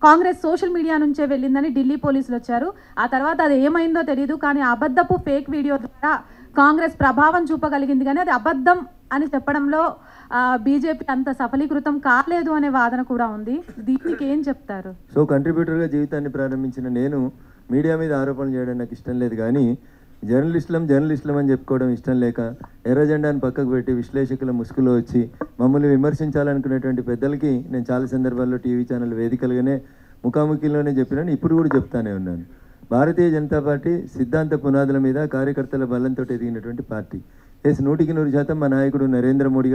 Congress social media నుంచే వెళ్ళిందని ఢిల్లీ పోలీసులు వచ్చారు. ఆ తర్వాత అది ఏమైందో తెలియదు. కానీ అబద్ధపు ఫేక్ వీడియో ద్వారా కాంగ్రెస్ ప్రభావం చూపగలిగింది. కానీ అది అబద్ధం అని చెప్పడంలో బీజేపీ అంత సఫలీకృతం కాలేదు అనే వాదన కూడా ఉంది. దీనికి ఏం చెప్తారు? సో కంట్రిబ్యూటర్గా జీవితాన్ని ప్రారంభించిన నేను మీడియా మీద ఆరోపణలు చేయడం నాకు ఇష్టం లేదు. కానీ జర్నలిస్టులం అని చెప్పుకోవడం ఇష్టం లేక ఎర్ర జెండాను పక్కకు పెట్టి విశ్లేషకుల ముసుగులో వచ్చి మమ్మల్ని విమర్శించాలనుకునేటువంటి పెద్దలకి నేను చాలా సందర్భాల్లో టీవీ ఛానల్ వేదికలుగానే ముఖాముఖిలోనే చెప్పినాను, ఇప్పుడు కూడా చెప్తానే ఉన్నాను. భారతీయ జనతా పార్టీ సిద్ధాంత పునాదుల మీద కార్యకర్తల బలంతో ఎదిగినటువంటి పార్టీ. 100% మా నాయకుడు నరేంద్ర మోడీ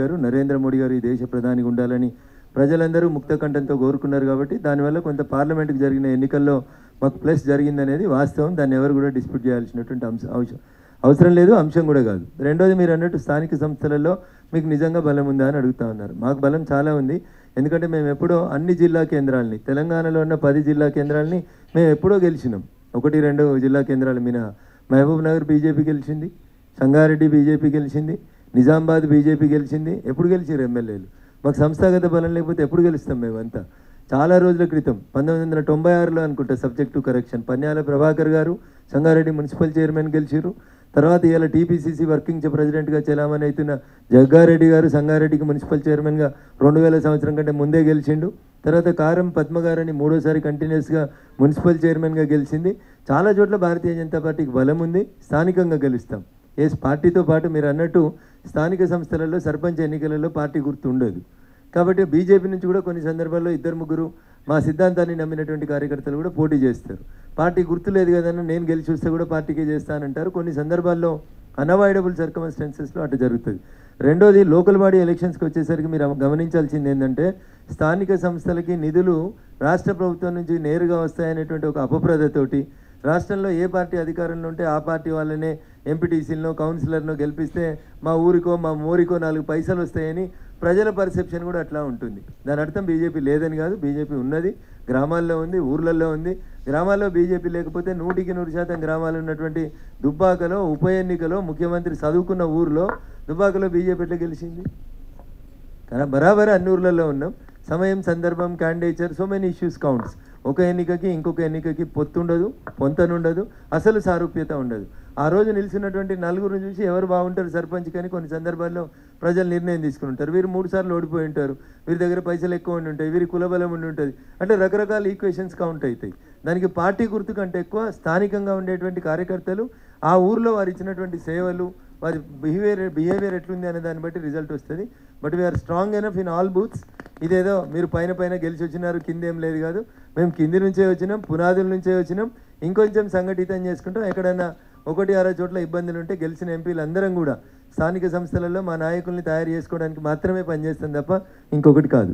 గారు ఈ దేశ ప్రధానిగా ఉండాలని ప్రజలందరూ ముక్త కంఠంతో కోరుకున్నారు. కాబట్టి దానివల్ల కొంత పార్లమెంట్కి జరిగిన ఎన్నికల్లో మాకు ప్లస్ జరిగిందనేది వాస్తవం. దాన్ని ఎవరు కూడా డిస్ప్యూట్ చేయాల్సినటువంటి అవసరం లేదు, అంశం కూడా కాదు. రెండోది, మీరు అన్నట్టు స్థానిక సంస్థలలో మీకు నిజంగా బలం ఉందా అని అడుగుతా ఉన్నారు. మాకు బలం చాలా ఉంది. ఎందుకంటే మేము ఎప్పుడో అన్ని జిల్లా కేంద్రాలని, తెలంగాణలో ఉన్న 10 జిల్లా కేంద్రాలని మేము ఎప్పుడో గెలిచినాం. 1-2 జిల్లా కేంద్రాలు మీద మహబూబ్ నగర్ బీజేపీ గెలిచింది, సంగారెడ్డి బీజేపీ గెలిచింది, నిజామాబాద్ బీజేపీ గెలిచింది. ఎప్పుడు గెలిచారు ఎమ్మెల్యేలు? మాకు సంస్థాగత బలం లేకపోతే ఎప్పుడు గెలుస్తాం మేమంతా? చాలా రోజుల క్రితం 1996లో అనుకుంటా, subject to correction, Panyala Prabhakar గారు సంగారెడ్డి మున్సిపల్ చైర్మన్ గెలిచారు. తర్వాత ఇలా టీపీసీసీ వర్కింగ్ ప్రెసిడెంట్గా చెలామణి అవుతున్న జగ్గారెడ్డి గారు సంగారెడ్డికి మున్సిపల్ చైర్మన్గా 2000 సంవత్సరం కంటే ముందే గెలిచిండు. తర్వాత కారం పద్మ గారని 3వ సారి కంటిన్యూస్గా మున్సిపల్ చైర్మన్గా గెలిచింది. చాలా చోట్ల భారతీయ జనతా పార్టీకి బలం ఉంది, స్థానికంగా గెలుస్తాం. పార్టీతో పాటు మీరు అన్నట్టు స్థానిక సంస్థలలో సర్పంచ్ ఎన్నికలలో పార్టీ గుర్తు ఉండదు. కాబట్టి బీజేపీ నుంచి కూడా కొన్ని సందర్భాల్లో 2-3 మా సిద్ధాంతాన్ని నమ్మినటువంటి కార్యకర్తలు కూడా పోటీ చేస్తారు. పార్టీ గుర్తు లేదు కదన్నా, నేను గెలిచి వస్తే కూడా పార్టీకే చేస్తానంటారు. కొన్ని సందర్భాల్లో అన్అవాయిడబుల్ సర్కమ్స్టాన్సెస్లో అటు జరుగుతుంది. రెండోది, లోకల్ బాడీ ఎలక్షన్స్కి వచ్చేసరికి మీరు గమనించాల్సింది ఏంటంటే, స్థానిక సంస్థలకి నిధులు రాష్ట్ర ప్రభుత్వం నుంచి నేరుగా వస్తాయనేటువంటి ఒక అపప్రదతోటి రాష్ట్రంలో ఏ పార్టీ అధికారంలో ఉంటే ఆ పార్టీ వాళ్ళనే ఎంపీటీసీలను కౌన్సిలర్ను గెలిపిస్తే మా ఊరికో మా మోరికో 4 పైసలు వస్తాయని ప్రజల పర్సెప్షన్ కూడా అట్లా ఉంటుంది. దాని అర్థం బీజేపీ లేదని కాదు, బీజేపీ ఉన్నది, గ్రామాల్లో ఉంది, ఊర్లలో ఉంది. గ్రామాల్లో బీజేపీ లేకపోతే 100% గ్రామాలు ఉన్నటువంటి దుబ్బాకలో ఉప ఎన్నికలో ముఖ్యమంత్రి చదువుకున్న ఊరిలో దుబ్బాకలో బీజేపీ ఎట్లా గెలిచింది? కానీ బరాబర్ అన్ని ఊర్లలో ఉన్నాం. సమయం, సందర్భం, candidature, so many issues counts. ఒక ఎన్నికకి ఇంకొక ఎన్నికకి పొత్తుండదు, పొంతనుండదు, అసలు సారూప్యత ఉండదు. ఆ రోజు నిలిచినటువంటి 4 చూసి ఎవరు బాగుంటారు సర్పంచ్ కానీ కొన్ని సందర్భాల్లో ప్రజలు నిర్ణయం తీసుకుని ఉంటారు. వీరు 3 సార్లు ఓడిపోయి ఉంటారు, వీరి దగ్గర పైసలు ఎక్కువ ఉండి ఉంటాయి, వీరి కులబలం ఉండి ఉంటుంది. అంటే రకరకాల ఈక్వేషన్స్ కౌంట్ అవుతాయి. దానికి పార్టీ గుర్తు కంటే ఎక్కువ స్థానికంగా ఉండేటువంటి కార్యకర్తలు ఆ ఊర్లో వారు ఇచ్చినటువంటి సేవలు, వారి బిహేవియర్ ఎట్లుంది అనే దాన్ని బట్టి రిజల్ట్ వస్తుంది. But we are strong enough in all booths. ఇదేదో మీరు పైన గెలిచి వచ్చినారు, కిందేం లేదు కాదు. మేము కింది నుంచే వచ్చినాం, పునాదుల నుంచే వచ్చినాం. ఇంకొంచెం సంఘటితం చేసుకుంటాం. ఎక్కడైనా 1-6 చోట్ల ఇబ్బందులు ఉంటే గెలిచిన ఎంపీలు అందరం కూడా స్థానిక సంస్థలలో మా నాయకుల్ని తయారు చేసుకోవడానికి మాత్రమే పనిచేస్తాం తప్ప ఇంకొకటి కాదు.